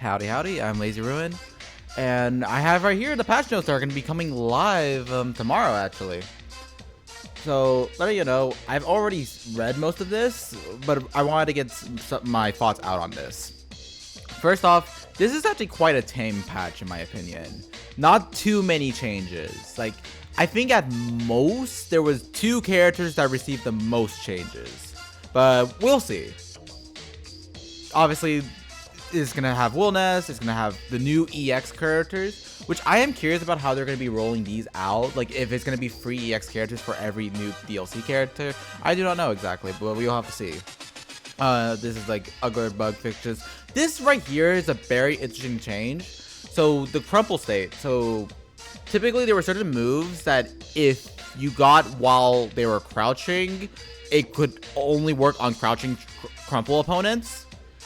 Howdy, howdy, I'm Lazy Ruin, and I have right here the patch notes that are going to be coming live tomorrow, actually. So, letting you know, I've already read most of this, but I wanted to get my thoughts out on this. First off, this is actually quite a tame patch in my opinion. Not too many changes. Like, I think at most, there was 2 characters that received the most changes. But we'll see. Obviously, it's going to have Wilnas, it's going to have the new EX characters, which I am curious about how they're going to be rolling these out. Like, if it's going to be free EX characters for every new DLC character. I do not know exactly, but we'll have to see. This is like other bug fixes. This right here is a very interesting change. So, the crumple state. So, typically there were certain moves that if you got while they were crouching, it could only work on crouching crumple opponents.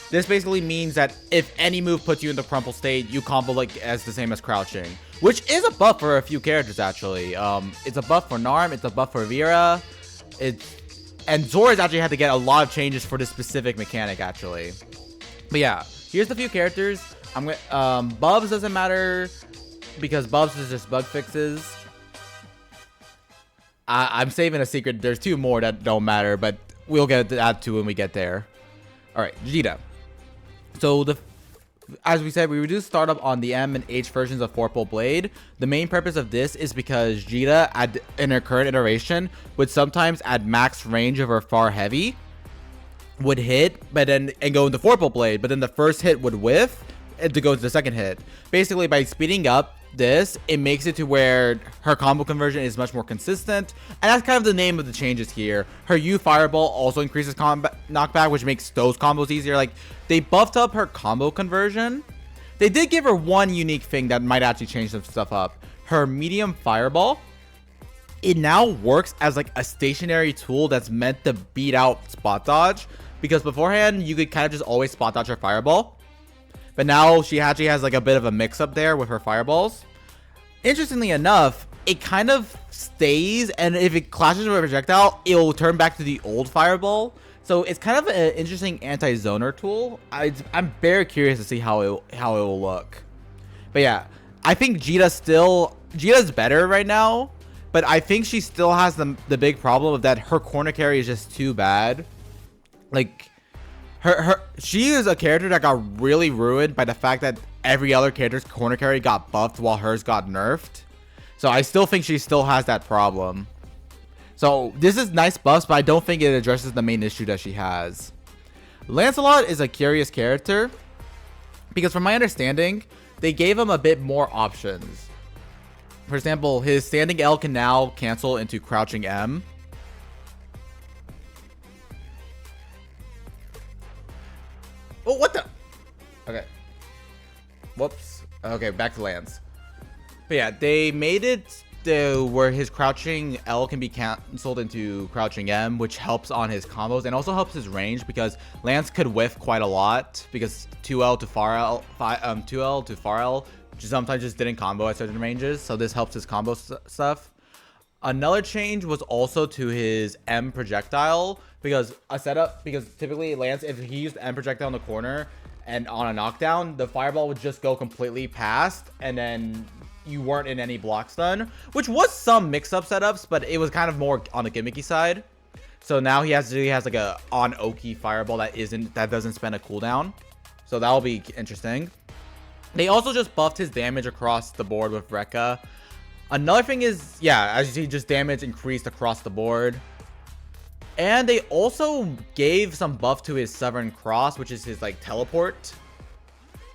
This basically means that if any move puts you in the crumple state, you combo like as the same as crouching, which is a buff for a few characters actually. It's a buff for Narm, it's a buff for Vera, and Zora's actually had to get a lot of changes for this specific mechanic actually. But yeah, here's the few characters. Bubs doesn't matter because Bubs is just bug fixes. I'm saving a secret. There's 2 more that don't matter, but we'll get to that too when we get there. All right, Vegeta. So as we said, we reduced startup on the M and H versions of 4-pole blade. The main purpose of this is because Vegeta in her current iteration would sometimes at max range of her far heavy would hit, and go into 4-pole blade, but then the first hit would whiff to go to the second hit. Basically, by speeding up this, it makes it to where her combo conversion is much more consistent, and that's kind of the name of the changes here. Her U Fireball also increases combat knockback, which makes those combos easier. Like, they buffed up her combo conversion. They did give her one unique thing that might actually change some stuff up. Her medium Fireball, it now works as like a stationary tool that's meant to beat out spot dodge, because beforehand you could kind of just always spot dodge her Fireball. But now she actually has like a bit of a mix up there with her fireballs. Interestingly enough, it kind of stays, and if it clashes with a projectile, it'll turn back to the old fireball. So it's kind of an interesting anti-zoner tool. I'm very curious to see how it will look. But yeah, I think Vegeta's better right now, but I think she still has the big problem of that her corner carry is just too bad. Like, she is a character that got really ruined by the fact that every other character's corner carry got buffed while hers got nerfed. So I still think she still has that problem. So this is nice buffs, but I don't think it addresses the main issue that she has. Lancelot is a curious character because from my understanding, they gave him a bit more options. For example, his standing L can now cancel into crouching M. Oh, what the? Okay. Whoops. Okay, back to Lance. But yeah, they made it where his crouching L can be canceled into crouching M, which helps on his combos and also helps his range because Lance could whiff quite a lot because 2L to far L, 2L to far L sometimes just didn't combo at certain ranges. So this helps his combo stuff. Another change was also to his M projectile because typically Lance, if he used M projectile in the corner and on a knockdown, the fireball would just go completely past and then you weren't in any block stun, which was some mix-up setups, but it was kind of more on the gimmicky side. So now he has like a on Oki fireball that doesn't spend a cooldown. So that'll be interesting. They also just buffed his damage across the board with Rekka. Another thing is, yeah, as you see, just damage increased across the board. And they also gave some buff to his Southern Cross, which is his like teleport.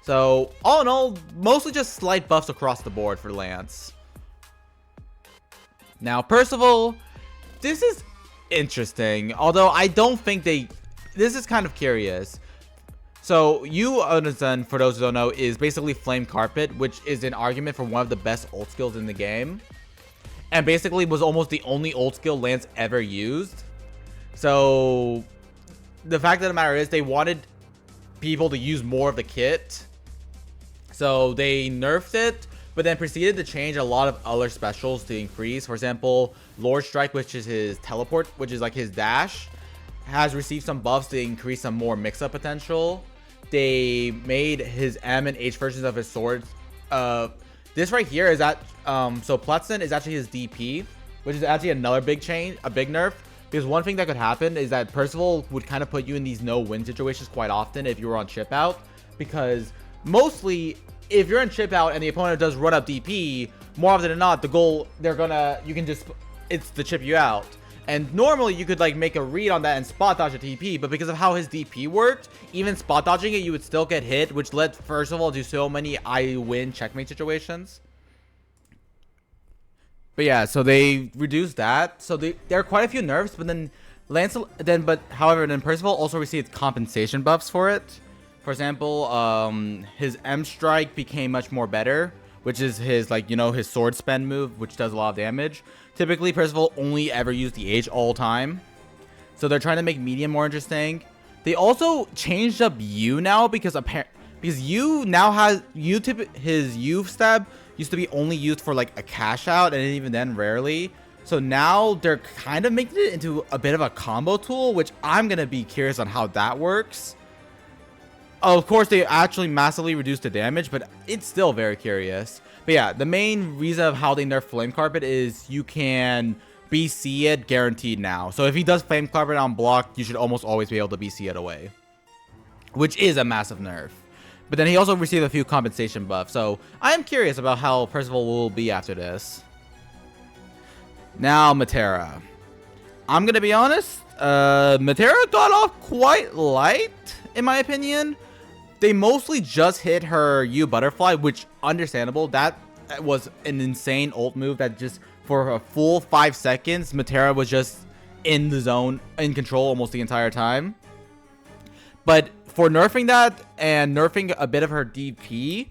So all in all, mostly just slight buffs across the board for Lance. Now Percival, this is interesting, although I don't think this is kind of curious. So Onisen, for those who don't know, is basically Flame Carpet, which is an argument for one of the best ult skills in the game. And basically was almost the only ult skill Lance ever used. So the fact of the matter is they wanted people to use more of the kit. So they nerfed it, but then proceeded to change a lot of other specials to increase. For example, Lord Strike, which is his teleport, which is like his dash, has received some buffs to increase some more mix-up potential. they made his M and H versions of his swords. This right here is that so Plutzen is actually his DP, which is actually another big change, a big nerf. Because one thing that could happen is that Percival would kind of put you in these no-win situations quite often if you were on chip out. Because mostly, if you're in chip out and the opponent does run up DP, more often than not, the goal it's to chip you out. And normally you could like make a read on that and spot dodge a TP, but because of how his DP worked, even spot dodging it, you would still get hit, which let Percival do so many I win checkmate situations. But yeah, so they reduced that. So there are quite a few nerfs, but then however, Percival also received compensation buffs for it. For example, his M strike became much more better, which is his his sword spend move, which does a lot of damage. Typically, Percival only ever used the H all time. So they're trying to make medium more interesting. They also changed up U now because U now has his U stab used to be only used for like a cash out, and even then rarely. So now they're kind of making it into a bit of a combo tool, which I'm gonna be curious on how that works. Of course, they actually massively reduced the damage, but it's still very curious. But yeah, the main reason of how they nerf Flame Carpet is you can BC it guaranteed now. So if he does Flame Carpet on block, you should almost always be able to BC it away, which is a massive nerf. But then he also received a few compensation buffs. So I am curious about how Percival will be after this. Now, Matera. I'm going to be honest. Matera got off quite light, in my opinion. They mostly just hit her U Butterfly, which understandable. That was an insane ult move that just for a full 5 seconds, Matera was just in the zone, in control almost the entire time. But for nerfing that and nerfing a bit of her DP,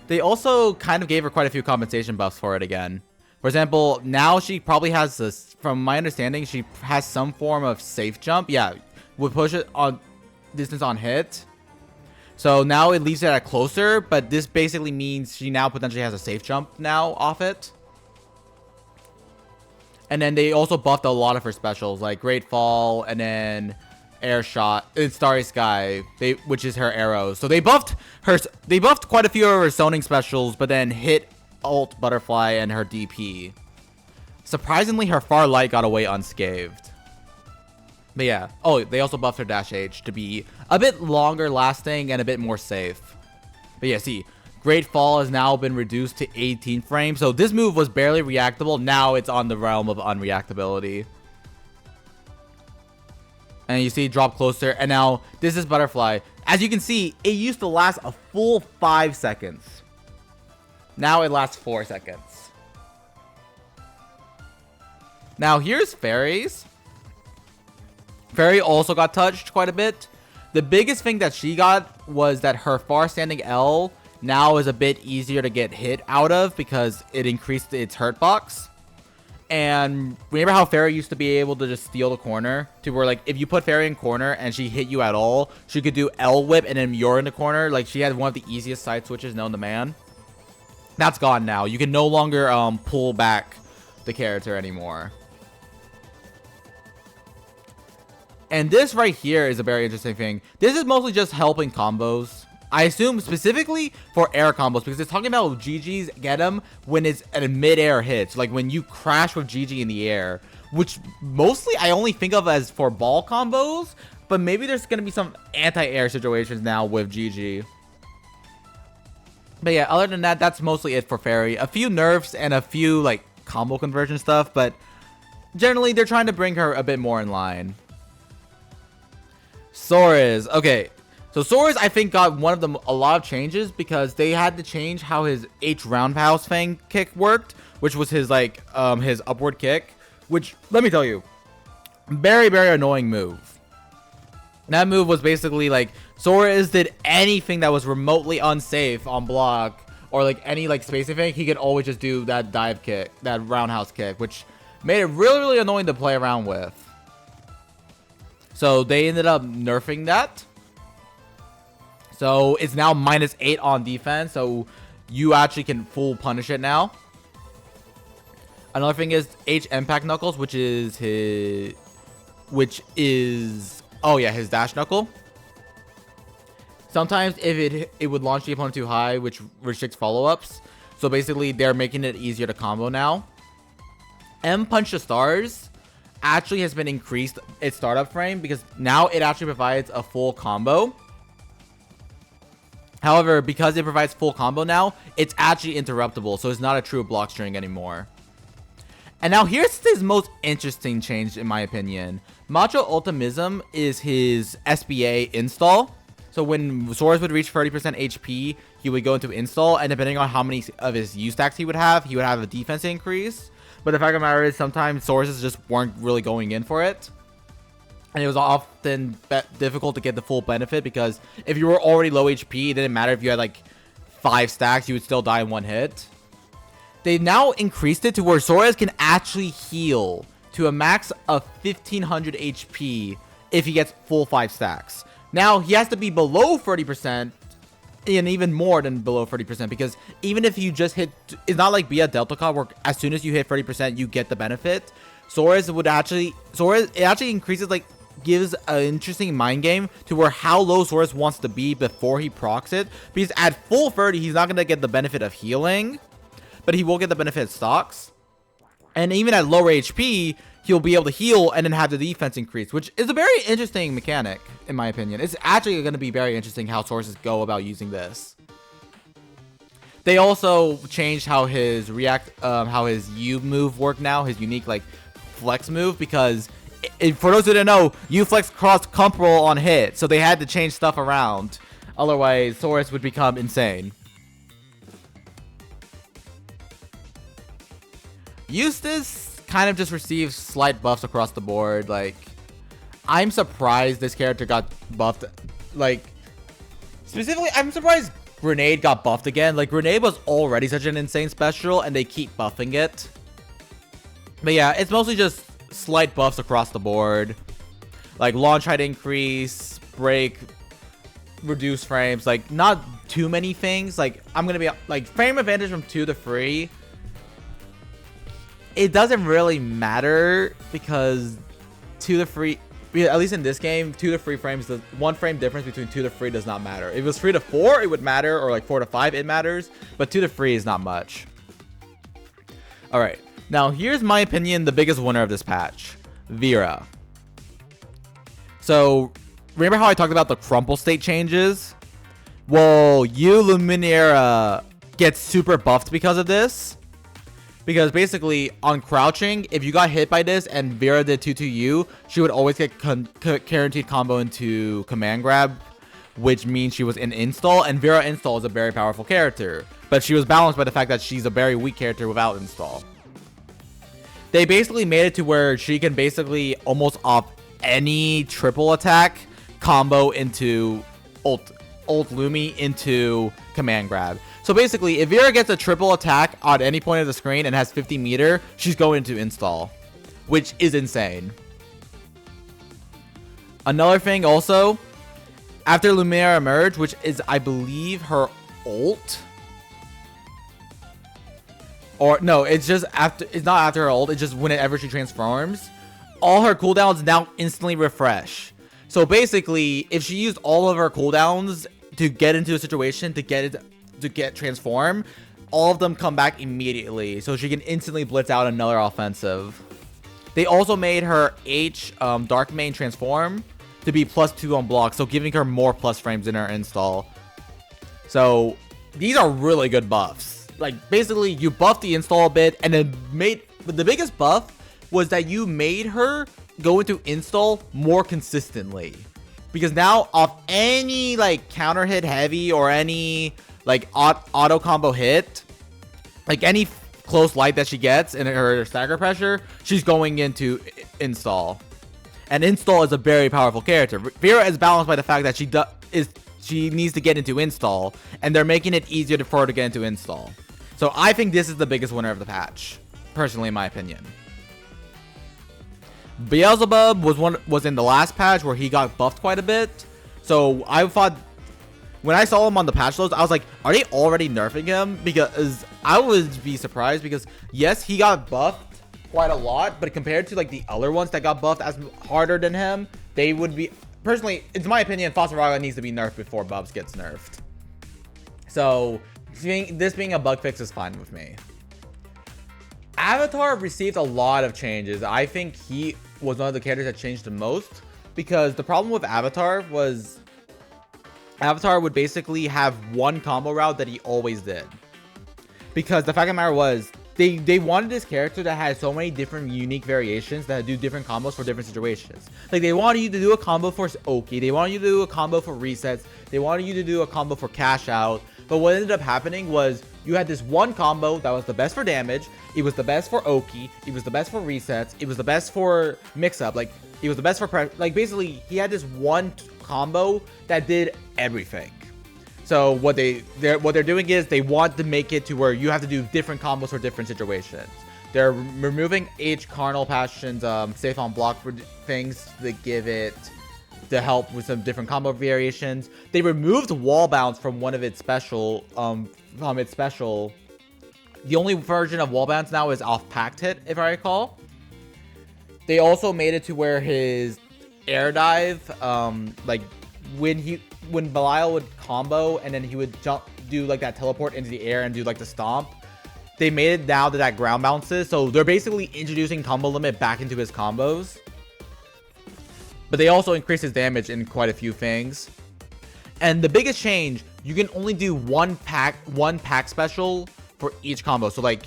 they also kind of gave her quite a few compensation buffs for it again. For example, now she probably has this, from my understanding, she has some form of safe jump. Yeah, would push it on distance on hit. So now it leaves it at closer, but this basically means she now potentially has a safe jump now off it. And then they also buffed a lot of her specials, like Great Fall, and then Air Shot, and Starry Sky, which is her arrows. So they buffed quite a few of her zoning specials, but then hit ult Butterfly and her DP. Surprisingly, her Far Light got away unscathed. But yeah. Oh, they also buffed her Dash H to be a bit longer lasting and a bit more safe. But yeah, see, Great Fall has now been reduced to 18 frames. So this move was barely reactable. Now it's on the realm of unreactability. And you see drop closer. And now this is Butterfly. As you can see, it used to last a full 5 seconds. Now it lasts 4 seconds. Now here's Fairies. Fairy also got touched quite a bit. The biggest thing that she got was that her far standing L now is a bit easier to get hit out of because it increased its hurt box. And remember how Fairy used to be able to just steal the corner, to where like if you put Fairy in corner and she hit you at all, she could do L whip and then you're in the corner. Like she had one of the easiest side switches known to man. That's gone now. You can no longer pull back the character anymore. And this right here is a very interesting thing. This is mostly just helping combos. I assume specifically for air combos, because it's talking about GG's get them when it's at a mid-air hit. Like when you crash with GG in the air, which mostly I only think of as for ball combos, but maybe there's going to be some anti-air situations now with GG. But yeah, other than that, that's mostly it for Fairy. A few nerfs and a few like combo conversion stuff, but generally they're trying to bring her a bit more in line. Soares. Okay, so Soares I think got a lot of changes because they had to change how his H roundhouse fang kick worked, which was his like his upward kick, which let me tell you, very annoying move. That move was basically like Soares did anything that was remotely unsafe on block or like any like spacing thing, he could always just do that dive kick, that roundhouse kick, which made it really annoying to play around with. So they ended up nerfing that. So it's now -8 on defense. So you actually can full punish it now. Another thing is H impact knuckles, which is his dash knuckle. Sometimes if it would launch the opponent too high, which restricts follow-ups. So basically, they're making it easier to combo now. M Punch the Stars actually has been increased its startup frame because now it actually provides a full combo. However, because it provides full combo now, it's actually interruptible, so it's not a true block string anymore. And now here's his most interesting change in my opinion. Macho Ultimism is his SBA install. So when Saurus would reach 30% HP, he would go into install, and depending on how many of his U stacks he would have a defense increase. But the fact of the matter is sometimes Sauruses just weren't really going in for it. And it was often difficult to get the full benefit because if you were already low HP, it didn't matter if you had like 5 stacks, you would still die in one hit. They've now increased it to where Saurus can actually heal to a max of 1500 HP if he gets full 5 stacks. Now, he has to be below 30% and even more than below 30% because even if you just hit, it's not like Bia Delta Cop where as soon as you hit 30%, you get the benefit. Saurus, it actually increases, like, gives an interesting mind game to where how low Saurus wants to be before he procs it. Because at full 30, he's not going to get the benefit of healing, but he will get the benefit of stocks. And even at lower HP, he'll be able to heal and then have the defense increase, which is a very interesting mechanic, in my opinion. It's actually going to be very interesting how Sauruses go about using this. They also changed how his how his U move work now, his unique like flex move, because for those who didn't know, U flex cross comp roll on hit, so they had to change stuff around. Otherwise, Saurus would become insane. Eustace kind of just receives slight buffs across the board. Like, I'm surprised this character got buffed. Like, specifically, I'm surprised Grenade got buffed again. Like, Grenade was already such an insane special, and they keep buffing it. But yeah, it's mostly just slight buffs across the board. Like, launch height increase, break, reduce frames. Like, not too many things. Like, I'm going to be, like, frame advantage from 2 to 3. It doesn't really matter because 2 to 3, at least in this game, 2 to 3 frames, the 1 frame difference between 2 to 3 does not matter. If it was 3 to 4, it would matter, or like 4 to 5, it matters, but 2 to 3 is not much. All right, now here's my opinion, the biggest winner of this patch, Vera. So remember how I talked about the crumple state changes? Well, Luminera gets super buffed because of this. Because basically, on crouching, if you got hit by this and Vera did 2-2-U, she would always get guaranteed combo into command grab, which means she was in install, and Vera install is a very powerful character. But she was balanced by the fact that she's a very weak character without install. They basically made it to where she can basically almost off any triple attack combo into ult Lumi into command grab. So basically, if Vera gets a triple attack on any point of the screen and has 50 meter, she's going to install, which is insane. Another thing also, after Luminera emerged, which is, I believe, her ult. Or, no, it's just after, it's not after her ult, it's just whenever she transforms. All her cooldowns now instantly refresh. So basically, if she used all of her cooldowns to get into a situation, to get transform, all of them come back immediately, so she can instantly blitz out another offensive. They also made her Dark Main transform to be +2 on block, so giving her more plus frames in her install. So these are really good buffs. Like, basically, you buffed the install a bit, and then but the biggest buff was that you made her go into install more consistently. Because now, off any, like, counter hit heavy or any, like, auto combo hit, like, any close light that she gets in her stagger pressure, she's going into install. And install is a very powerful character. Vera is balanced by the fact that she needs to get into install, and they're making it easier for her to get into install. So I think this is the biggest winner of the patch, personally, in my opinion. Beelzebub was in the last patch where he got buffed quite a bit. So I thought, when I saw him on the patch loads, I was like, are they already nerfing him? Because I would be surprised, because yes, he got buffed quite a lot, but compared to like the other ones that got buffed as harder than him, they would be personally, it's my opinion, Fossil needs to be nerfed before Bubs gets nerfed. So this being a bug fix is fine with me. Avatar received a lot of changes. I think he was one of the characters that changed the most, because the problem with Avatar was Avatar would basically have one combo route that he always did. Because the fact of the matter was, they wanted this character that had so many different unique variations that do different combos for different situations. Like, they wanted you to do a combo for Oki, they wanted you to do a combo for resets, they wanted you to do a combo for cash out. But what ended up happening was you had this one combo that was the best for damage, it was the best for Oki, it was the best for resets, it was the best for mix-up, like, it was the best for like, basically, he had this one combo that did everything. So what they're doing is they want to make it to where you have to do different combos for different situations. They're removing H Carnal Passion's safe on block for things to give it to help with some different combo variations. They removed wall bounce from one of its special The only version of wall bounce now is off packed hit, if I recall. They also made it to where his air dive, like when Belial would combo and then he would do like that teleport into the air and do like the stomp, they made it now that ground bounces. So they're basically introducing combo limit back into his combos. But they also increase his damage in quite a few things. And the biggest change, you can only do one pack special for each combo. So like,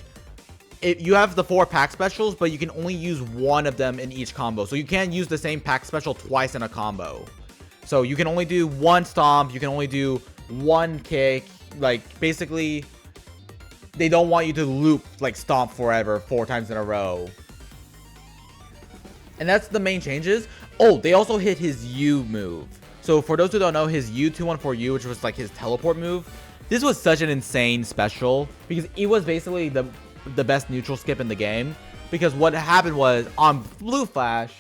you have the 4 pack specials, but you can only use one of them in each combo. So you can't use the same pack special twice in a combo. So you can only do one stomp, you can only do one kick. Like, basically, they don't want you to loop, like, stomp forever 4 times in a row. And that's the main changes. Oh, they also hit his U move. So for those who don't know, his U214U, which was like his teleport move, this was such an insane special because it was basically the best neutral skip in the game. Because what happened was, on Blue Flash,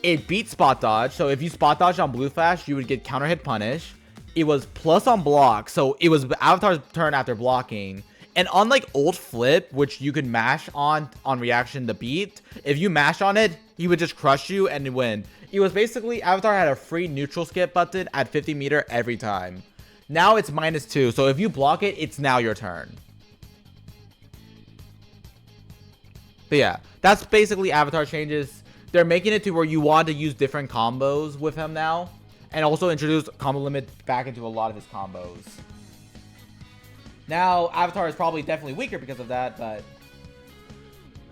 it beat spot dodge. So if you spot dodge on Blue Flash, you would get counter hit punish. It was plus on block, so it was Avatar's turn after blocking. And unlike ult flip, which you could mash on reaction to beat, if you mash on it, he would just crush you and win. It was basically, Avatar had a free neutral skip button at 50 meter every time. Now it's -2, so if you block it, it's now your turn. But yeah, that's basically Avatar changes. They're making it to where you want to use different combos with him now. And also introduce combo limit back into a lot of his combos. Now, Avatar is probably definitely weaker because of that, but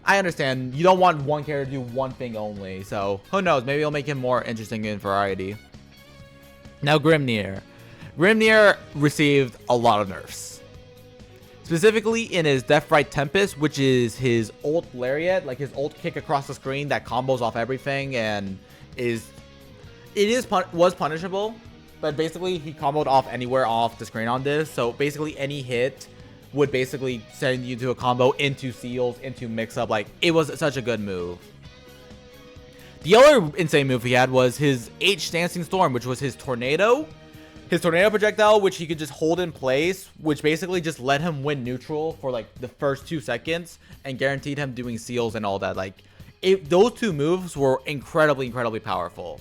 I understand. You don't want one character to do one thing only, so who knows? Maybe it'll make him more interesting in variety. Now, Grimnir. Grimnir received a lot of nerfs. Specifically in his Death Right Tempest, which is his ult Lariat, like his ult kick across the screen that combos off everything and was punishable, but basically he comboed off anywhere off the screen on this. So basically any hit would basically send you to a combo into seals, into mix-up. Like, it was such a good move. The other insane move he had was his H Dancing Storm, which was his tornado. His tornado projectile, which he could just hold in place, which basically just let him win neutral for like the first 2 seconds and guaranteed him doing seals and all that. Like, those 2 moves were incredibly powerful.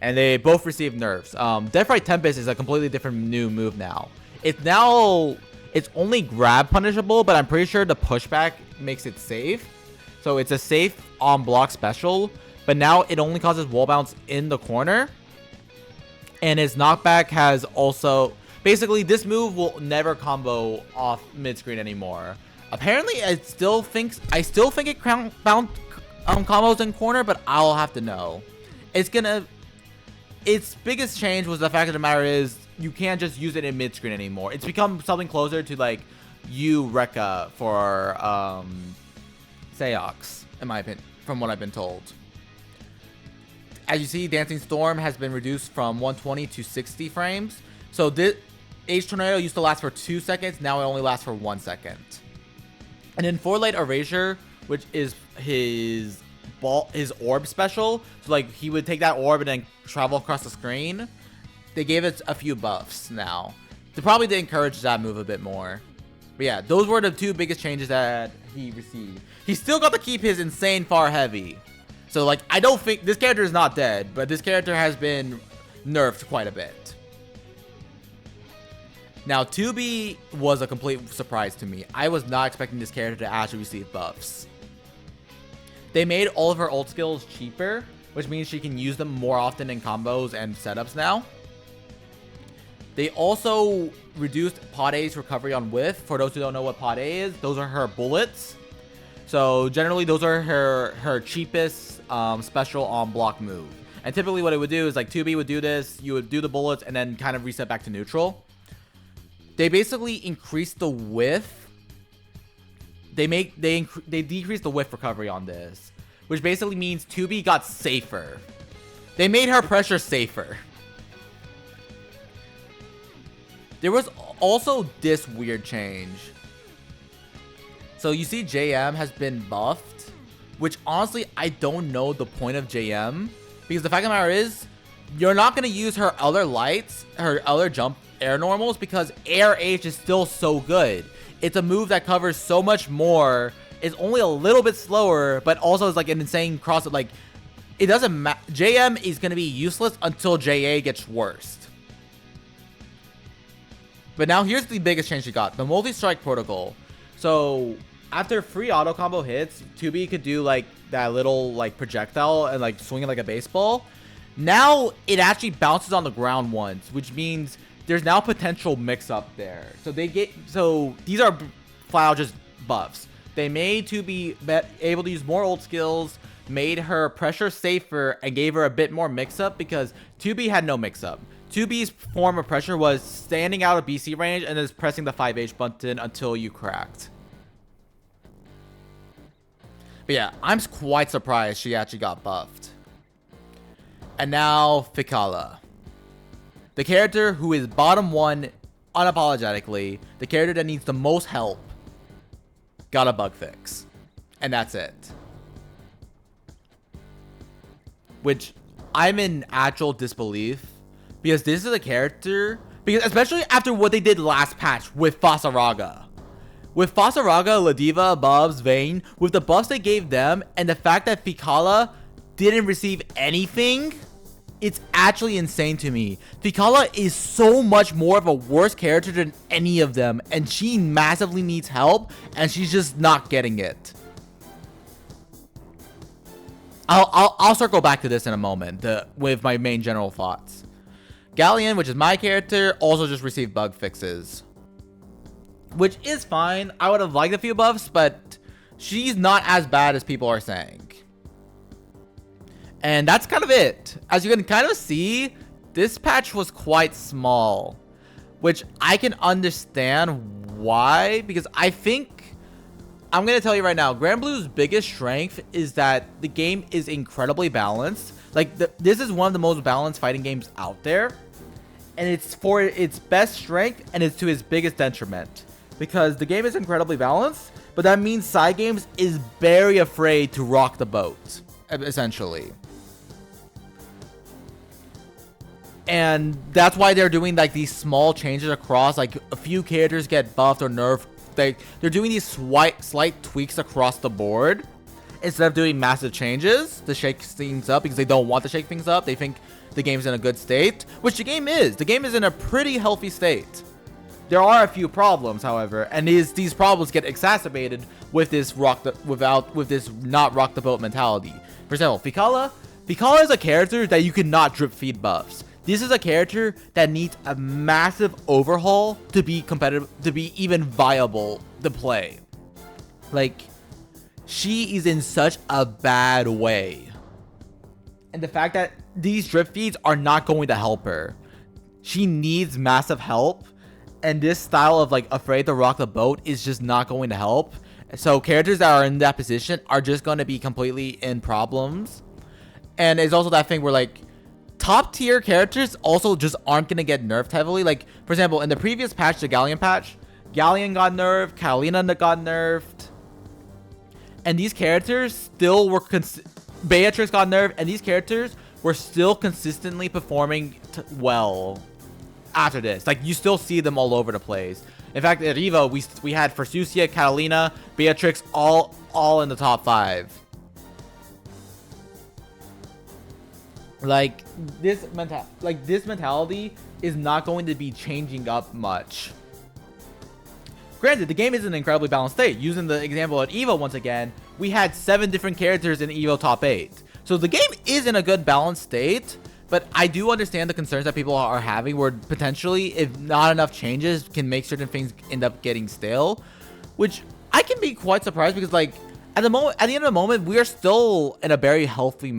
And they both received nerfs. Death Right Tempest is a completely different new move now. It's only grab punishable, but I'm pretty sure the pushback makes it safe. So it's a safe on block special, but now it only causes wall bounce in the corner. And its knockback has also, basically this move will never combo off mid screen anymore. Apparently, I still think it bounce combos in corner, but I'll have to know. Its biggest change was the fact of the matter is you can't just use it in mid screen anymore. It's become something closer to like Rekka for Seox, in my opinion, from what I've been told. As you see, Dancing Storm has been reduced from 120 to 60 frames. So this H Tornado used to last for 2 seconds, now it only lasts for 1 second. And then 4-Light Erasure, which is his orb special, so like he would take that orb and then travel across the screen. They gave it a few buffs now to probably encourage that move a bit more. But yeah, those were the 2 biggest changes that he received. He still got to keep his insane far heavy. So like, I don't think this character is not dead, but this character has been nerfed quite a bit. Now, 2B was a complete surprise to me. I was not expecting this character to actually receive buffs. They made all of her ult skills cheaper, which means she can use them more often in combos and setups now. They also reduced Pod A's recovery on whiff. For those who don't know what Pod A is, those are her bullets. So generally, those are her cheapest special on block move. And typically what it would do is like 2B would do this, you would do the bullets and then kind of reset back to neutral. They basically increased the whiff. They decreased the whiff recovery on this, which basically means 2B got safer. They made her pressure safer. There was also this weird change. So you see JM has been buffed, which honestly, I don't know the point of JM, because the fact of the matter is, you're not going to use her other lights, her other jump air normals, because air H is still so good. It's a move that covers so much more. It's only a little bit slower, but also is like an insane cross. Like, it doesn't matter. JM is going to be useless until JA gets worst. But now here's the biggest change she got. The multi-strike protocol. So after free auto combo hits, 2B could do like that little like projectile and like swing it like a baseball. Now it actually bounces on the ground once, which means there's now potential mix up there. So these are flat out just buffs. They made 2B able to use more old skills, made her pressure safer, and gave her a bit more mix up because 2B had no mix up. 2B's form of pressure was standing out of BC range and then pressing the 5H button until you cracked. But yeah, I'm quite surprised she actually got buffed. And now, Ficala. The character who is bottom one unapologetically, the character that needs the most help, got a bug fix. And that's it. Which, I'm in actual disbelief. Because this is a character, because especially after what they did last patch with Fasaraga. With Fasaraga, Ladiva, Bubs, Vayne, with the buffs they gave them, and the fact that Ficala didn't receive anything, it's actually insane to me. Ficala is so much more of a worse character than any of them, and she massively needs help, and she's just not getting it. I'll circle back to this in a moment with my main general thoughts. Galleon, which is my character, also just received bug fixes. Which is fine. I would have liked a few buffs, but she's not as bad as people are saying. And that's kind of it. As you can kind of see, this patch was quite small. Which I can understand why. Because I think, I'm going to tell you right now, Grand Blue's biggest strength is that the game is incredibly balanced. Like, this is one of the most balanced fighting games out there. And it's for its best strength, and it's to its biggest detriment. Because the game is incredibly balanced, but that means side games is very afraid to rock the boat, essentially. And that's why they're doing like these small changes across, like a few characters get buffed or nerfed. They're doing these slight tweaks across the board instead of doing massive changes to shake things up, because they don't want to shake things up. They think the game's in a good state, which the game is. The game is in a pretty healthy state. There are a few problems, however, and these problems get exacerbated with this not rock the boat mentality. For example, Ficala is a character that you cannot drip feed buffs. This is a character that needs a massive overhaul to be competitive, to be even viable to play. Like, she is in such a bad way. And the fact that these drip feeds are not going to help her. She needs massive help. And this style of like afraid to rock the boat is just not going to help. So characters that are in that position are just going to be completely in problems. And it's also that thing where like top tier characters also just aren't going to get nerfed heavily. Like, for example, in the previous patch, the Galleon patch, Galleon got nerfed, Catalina got nerfed. And these characters still were... Beatrix got nerfed, and these characters were still consistently performing well after this. Like, you still see them all over the place. In fact, at Evo, we had Fursusia, Catalina, Beatrix, all in the top 5. Like this mentality is not going to be changing up much. Granted, the game is in an incredibly balanced state. Using the example at EVO once again, we had 7 different characters in EVO top 8. So the game is in a good balanced state, but I do understand the concerns that people are having where potentially, if not enough changes, can make certain things end up getting stale, which I can be quite surprised because, like, at the end of the moment, we are still in a very healthy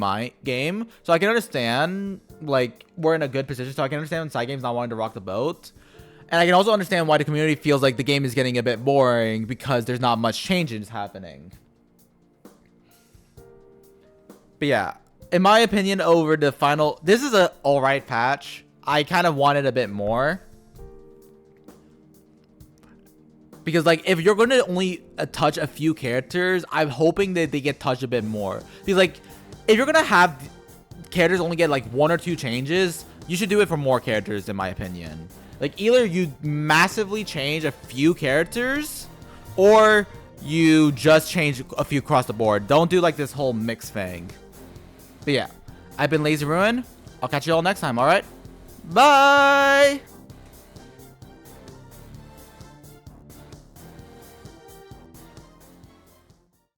game. So I can understand, like, we're in a good position. So I can understand when side games not wanting to rock the boat. And I can also understand why the community feels like the game is getting a bit boring because there's not much changes happening. But yeah, in my opinion, over the final, this is a alright patch. I kind of wanted a bit more. Because, like, if you're going to only touch a few characters, I'm hoping that they get touched a bit more. Because, like, if you're going to have characters only get, like, 1 or 2 changes, you should do it for more characters, in my opinion. Like, either you massively change a few characters, or you just change a few across the board. Don't do, like, this whole mix thing. But yeah, I've been Lazy Ruin. I'll catch you all next time, alright? Bye!